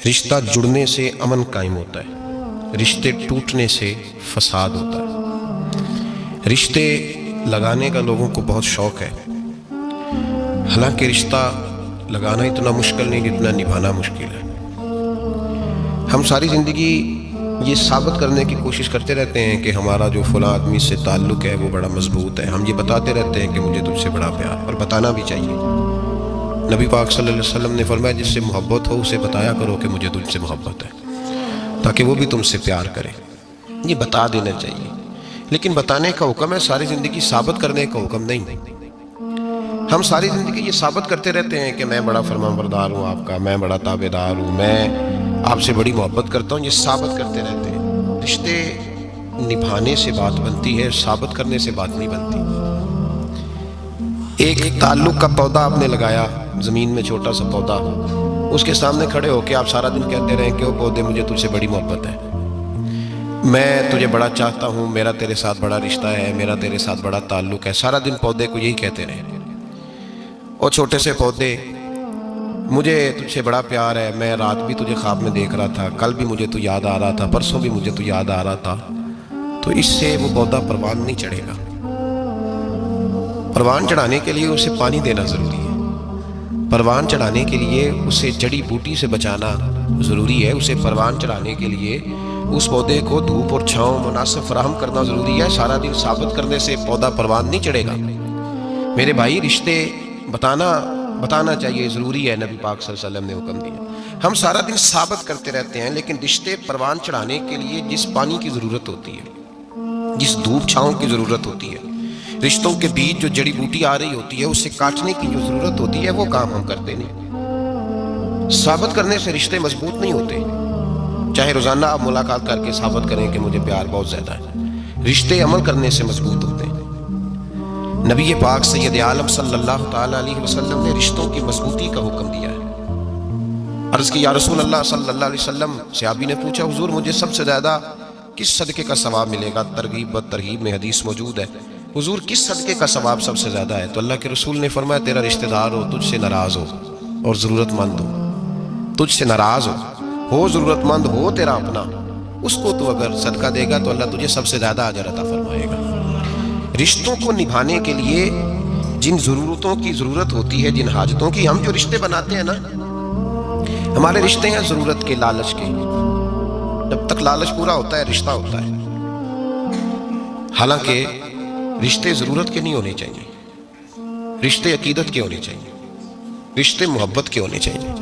رشتہ جڑنے سے امن قائم ہوتا ہے، رشتے ٹوٹنے سے فساد ہوتا ہے۔ رشتے لگانے کا لوگوں کو بہت شوق ہے، حالانکہ رشتہ لگانا اتنا مشکل نہیں جتنا نبھانا مشکل ہے۔ ہم ساری زندگی یہ ثابت کرنے کی کوشش کرتے رہتے ہیں کہ ہمارا جو فلاں آدمی سے تعلق ہے وہ بڑا مضبوط ہے، ہم یہ بتاتے رہتے ہیں کہ مجھے تجھ سے بڑا پیار، اور بتانا بھی چاہیے۔ نبی پاک صلی اللہ علیہ وسلم نے فرمایا جس سے محبت ہو اسے بتایا کرو کہ مجھے تجھ سے محبت ہے، تاکہ وہ بھی تم سے پیار کرے۔ یہ بتا دینا چاہیے، لیکن بتانے کا حکم ہے، ساری زندگی ثابت کرنے کا حکم نہیں۔ ہم ساری زندگی یہ ثابت کرتے رہتے ہیں کہ میں بڑا فرمانبردار ہوں آپ کا، میں بڑا تابعدار ہوں، میں آپ سے بڑی محبت کرتا ہوں، یہ ثابت کرتے رہتے ہیں۔ رشتے نبھانے سے بات بنتی ہے، ثابت کرنے سے بات نہیں بنتی۔ ایک تعلق کا پودا آپ نے لگایا زمین میں، چھوٹا سا پودا، اس کے سامنے کھڑے ہو کے آپ سارا دن کہتے رہیں کہ وہ پودے مجھے تجھ سے بڑی محبت ہے، میں تجھے بڑا چاہتا ہوں، میرا تیرے ساتھ بڑا رشتہ ہے، میرا تیرے ساتھ بڑا تعلق ہے، سارا دن پودے کو یہی کہتے رہیں۔ اور چھوٹے سے پودے، مجھے تجھ سے بڑا پیار ہے، میں رات بھی تجھے خواب میں دیکھ رہا تھا، کل بھی مجھے تو یاد آ رہا تھا، پرسوں بھی مجھے تو یاد آ رہا تھا، تو اس سے وہ پودا پروان نہیں چڑھے گا۔ پروان چڑھانے کے لیے اسے پانی دینا ضروری ہے، پروان چڑھانے کے لیے اسے جڑی بوٹی سے بچانا ضروری ہے، اسے پروان چڑھانے کے لیے اس پودے کو دھوپ اور چھاؤں مناسب فراہم کرنا ضروری ہے۔ سارا دن ثابت کرنے سے پودا پروان نہیں چڑھے گا۔ میرے بھائی، رشتے بتانا چاہیے، ضروری ہے، نبی پاک صلی اللہ علیہ وسلم نے حکم دیا۔ ہم سارا دن ثابت کرتے رہتے ہیں، لیکن رشتے پروان چڑھانے کے لیے جس پانی کی ضرورت ہوتی ہے، جس دھوپ چھاؤں کی ضرورت ہوتی ہے، رشتوں کے بیچ جو جڑی بوٹی آ رہی ہوتی ہے اسے کاٹنے کی جو ضرورت ہوتی ہے، وہ کام ہم کرتے نہیں۔ ثابت کرنے سے رشتے مضبوط نہیں ہوتے، چاہے روزانہ آپ ملاقات کر کے ثابت کریں کہ مجھے پیار بہت زیادہ ہے، رشتے عمل کرنے سے مضبوط ہوتے ہیں۔ نبی پاک سید عالم صلی اللہ تعالی علیہ وسلم نے رشتوں کی مضبوطی کا حکم دیا ہے۔ عرض کی یا رسول اللہ صلی اللہ علیہ وسلم، صحابی نے پوچھا حضور مجھے سب سے زیادہ کس صدقے کا ثواب ملے گا؟ ترغیب و ترہیب میں حدیث موجود ہے، حضور کس صدقے کا ثواب سب سے زیادہ ہے؟ تو اللہ کے رسول نے فرمایا تیرا رشتہ دار ہو، تجھ سے ناراض ہو اور ضرورت مند ہو، تجھ سے ناراض ہو ضرورت مند ہو تیرا اپنا، اس کو تو اگر صدقہ دے گا تو اللہ تجھے سب سے زیادہ اجر عطا فرمائے گا۔ رشتوں کو نبھانے کے لیے جن ضرورتوں کی ضرورت ہوتی ہے، جن حاجتوں کی، ہم جو رشتے بناتے ہیں نا، ہمارے رشتے ہیں ضرورت کے، لالچ کے۔ جب تک لالچ پورا ہوتا ہے رشتہ ہوتا ہے، حالانکہ رشتے ضرورت کے نہیں ہونے چاہیے، رشتے عقیدت کے ہونے چاہیے، رشتے محبت کے ہونے چاہیے۔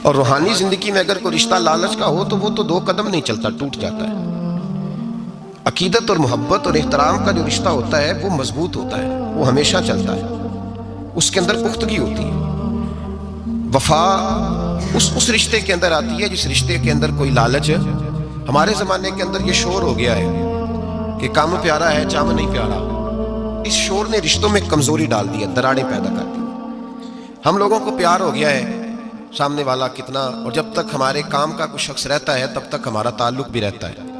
اور روحانی زندگی میں اگر کوئی رشتہ لالچ کا ہو تو وہ تو 2 قدم نہیں چلتا، ٹوٹ جاتا ہے۔ عقیدت اور محبت اور احترام کا جو رشتہ ہوتا ہے وہ مضبوط ہوتا ہے، وہ ہمیشہ چلتا ہے، اس کے اندر پختگی ہوتی ہے۔ وفا اس رشتے کے اندر آتی ہے جس رشتے کے اندر کوئی لالچ ہے۔ ہمارے زمانے کے اندر یہ شور ہو گیا ہے کہ کام پیارا ہے چام نہیں پیارا، اس شور نے رشتوں میں کمزوری ڈال دی ہے، دراڑیں پیدا کر دی۔ ہم لوگوں کو پیار ہو گیا ہے سامنے والا کتنا، اور جب تک ہمارے کام کا کوئی شخص رہتا ہے تب تک ہمارا تعلق بھی رہتا ہے،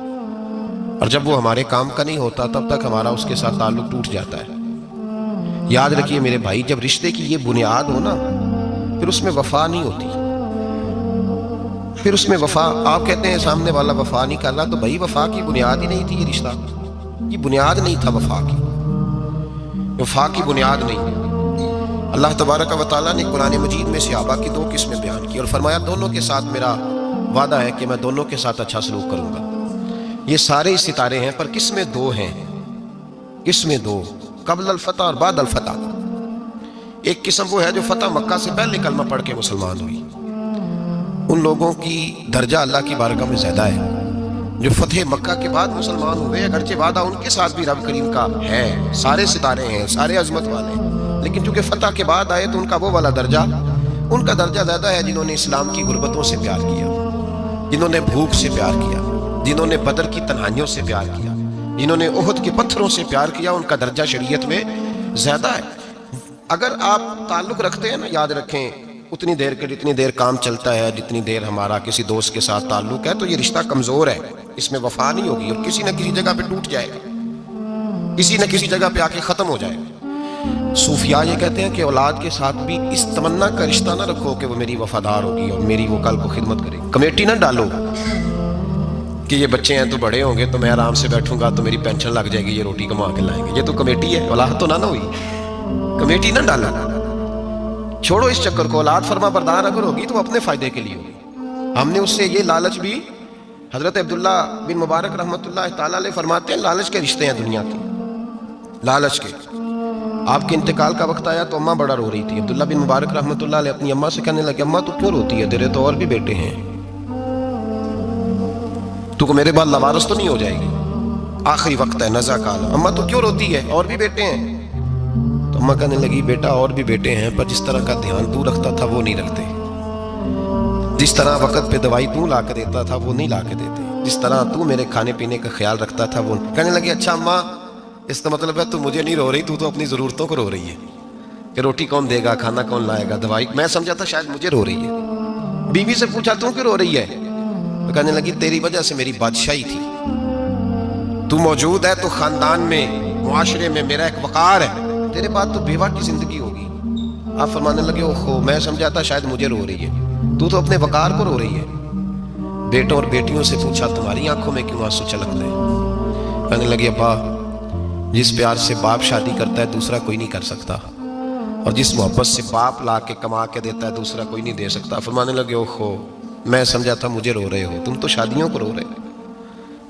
اور جب وہ ہمارے کام کا نہیں ہوتا تب تک ہمارا اس کے ساتھ تعلق ٹوٹ جاتا ہے۔ یاد رکھیے میرے بھائی، جب رشتے کی یہ بنیاد ہو نا، پھر اس میں وفا نہیں ہوتی، پھر اس میں وفا، آپ کہتے ہیں سامنے والا وفا نہیں کر رہا، تو بھائی وفا کی بنیاد ہی نہیں تھی یہ رشتہ، یہ بنیاد نہیں تھا وفا کی، وفا کی بنیاد نہیں۔ اللہ تبارک و تعالیٰ نے قرآن مجید میں صحابہ کی 2 قسمیں بیان کی اور فرمایا دونوں کے ساتھ میرا وعدہ ہے کہ میں دونوں کے ساتھ اچھا سلوک کروں گا۔ یہ سارے ستارے ہیں پر قسمیں 2 ہیں، قسمیں 2، قبل الفتح اور بعد الفتح۔ ایک قسم وہ ہے جو فتح مکہ سے پہلے کلمہ پڑھ کے مسلمان ہوئی، ان لوگوں کی درجہ اللہ کی بارگاہ میں زیادہ ہے۔ جو فتح مکہ کے بعد مسلمان ہوئے، اگرچہ وعدہ ان کے ساتھ بھی رب کریم کا ہے، سارے ستارے ہیں، سارے عظمت والے ہیں، لیکن چونکہ فتح کے بعد آئے تو ان کا وہ والا درجہ، ان کا درجہ زیادہ ہے جنہوں نے اسلام کی غربتوں سے پیار کیا، جنہوں نے بھوک سے پیار کیا، جنہوں نے بدر کی تنہائیوں سے پیار کیا، جنہوں نے احد کے پتھروں سے پیار کیا، ان کا درجہ شریعت میں زیادہ ہے۔ اگر آپ تعلق رکھتے ہیں نا، یاد رکھیں اتنی دیر کے جتنی دیر کام چلتا ہے، جتنی دیر ہمارا کسی دوست کے ساتھ تعلق ہے، تو یہ رشتہ کمزور ہے، اس میں وفا نہیں ہوگی اور کسی نہ کسی جگہ پہ ٹوٹ جائے گا، کسی نہ کسی جگہ پہ آ کے ختم ہو جائے گا۔ صوفیاء یہ کہتے ہیں کہ اولاد کے ساتھ بھی اس تمنا کا رشتہ نہ رکھو کہ وہ میری وفادار ہوگی اور میری وہ کل کو خدمت کرے گی. کمیٹی نہ ڈالو کہ یہ بچے ہیں تو بڑے ہوں گے تو میں آرام سے بیٹھوں گا تو میری پینشن لگ جائے گی, یہ روٹی کما کے لائیں گے. یہ تو کمیٹی ہے, اولاد تو نہ ہوئی. کمیٹی نہ ڈالا, چھوڑو اس چکر کو. اولاد فرما بردار اگر ہوگی تو اپنے فائدے کے لیے ہوگی. ہم نے اس سے یہ لالچ بھی, حضرت عبداللہ بن مبارک رحمۃ اللہ تعالیٰ علیہ فرماتے ہیں لالچ کے رشتے ہیں دنیا کے, لالچ کے. آپ کے انتقال کا وقت آیا تو اماں بڑا رو رہی تھی. عبداللہ بن مبارک رحمۃ اللہ علیہ اپنی اماں سے کہنے لگے, اماں تو کیوں روتی ہے, تیرے تو اور بھی بیٹے ہیں, تو کو میرے بعد لوارث تو نہیں ہو جائے گی, آخری وقت ہے, نزا کال. اماں تو کیوں روتی ہے, اور بھی بیٹے ہیں. تو اماں کہنے لگی, بیٹا اور بھی بیٹے ہیں پر جس طرح کا دھیان تو رکھتا تھا وہ نہیں رکھتے, جس طرح وقت پہ دوائی تو لا کے دیتا تھا وہ نہیں لا کے دیتے, جس طرح تو میرے کھانے پینے کا خیال رکھتا تھا وہ. کہنے لگے, اچھا اماں اس کا مطلب ہے تو مجھے نہیں رو رہی, تو اپنی ضرورتوں کو رو رہی ہے کہ روٹی کون دے گا, کھانا کون لائے گا, دوائی. میں سمجھا تھا شاید مجھے رو رہی ہے. بیوی سے پوچھا تو کیوں رو رہی ہے, تو کہنے لگی تیری وجہ سے میری بادشاہی تھی, تو موجود ہے تو خاندان میں معاشرے میں میرا ایک وقار ہے, تیرے بعد تو بیوہ کی زندگی ہوگی. آپ فرمانے لگے, اوہو میں سمجھا تھا شاید مجھے رو رہی ہے, تو اپنے وقار کو رو رہی ہے. بیٹوں اور بیٹیوں سے پوچھا تمہاری آنکھوں میں کیوں آنسو چھلکتے ہیں. کہنے لگے, ابا جس پیار سے باپ شادی کرتا ہے دوسرا کوئی نہیں کر سکتا, اور جس محبت سے باپ لا کے کما کے دیتا ہے دوسرا کوئی نہیں دے سکتا. فرمانے لگے, اوہو میں سمجھا تھا مجھے رو رہے ہو, تم تو شادیوں کو رو رہے ہو,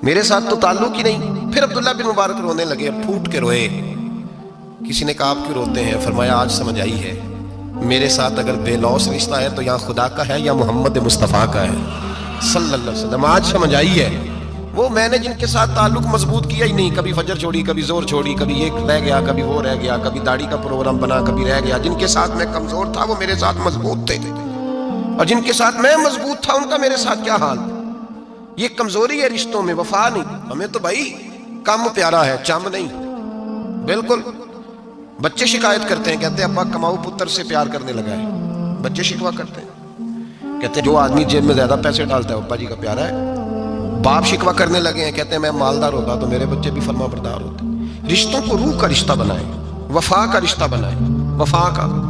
میرے ساتھ تو تعلق ہی نہیں. پھر عبداللہ بن مبارک رونے لگے, پھوٹ کے روئے. کسی نے کہا آپ کیوں روتے ہیں, فرمایا آج سمجھ آئی ہے, میرے ساتھ اگر بے لوث رشتہ ہے تو یہاں خدا کا ہے یا محمد مصطفیٰ کا ہے صلی اللہ علیہ وسلم. آج سمجھ آئی ہے. وہ میں نے جن کے ساتھ تعلق مضبوط کیا ہی نہیں, کبھی فجر چھوڑی, کبھی زور چھوڑی, کبھی ایک رہ گیا, کبھی وہ رہ گیا, کبھی داڑھی کا پروگرام بنا, کبھی رہ گیا. جن کے ساتھ میں کمزور تھا وہ میرے ساتھ مضبوط تھے, اور جن کے ساتھ میں مضبوط تھا ان کا میرے ساتھ کیا حال. یہ کمزوری ہے رشتوں میں, وفا نہیں. ہمیں تو بھائی کم پیارا ہے, چم نہیں. بالکل. بچے شکایت کرتے ہیں, کہتے ہیں ابا کماؤ پتر سے پیار کرنے لگا ہے. بچے شکوا کرتے ہیں, کہتے ہیں جو آدمی جیب میں زیادہ پیسے ڈالتا ہے ابا جی کا پیارا ہے. باپ شکوا کرنے لگے ہیں, کہتے ہیں میں مالدار ہوتا تو میرے بچے بھی فرما بردار ہوتے. رشتوں کو روح کا رشتہ بنائیں, وفا کا رشتہ بنائیں, وفا کا.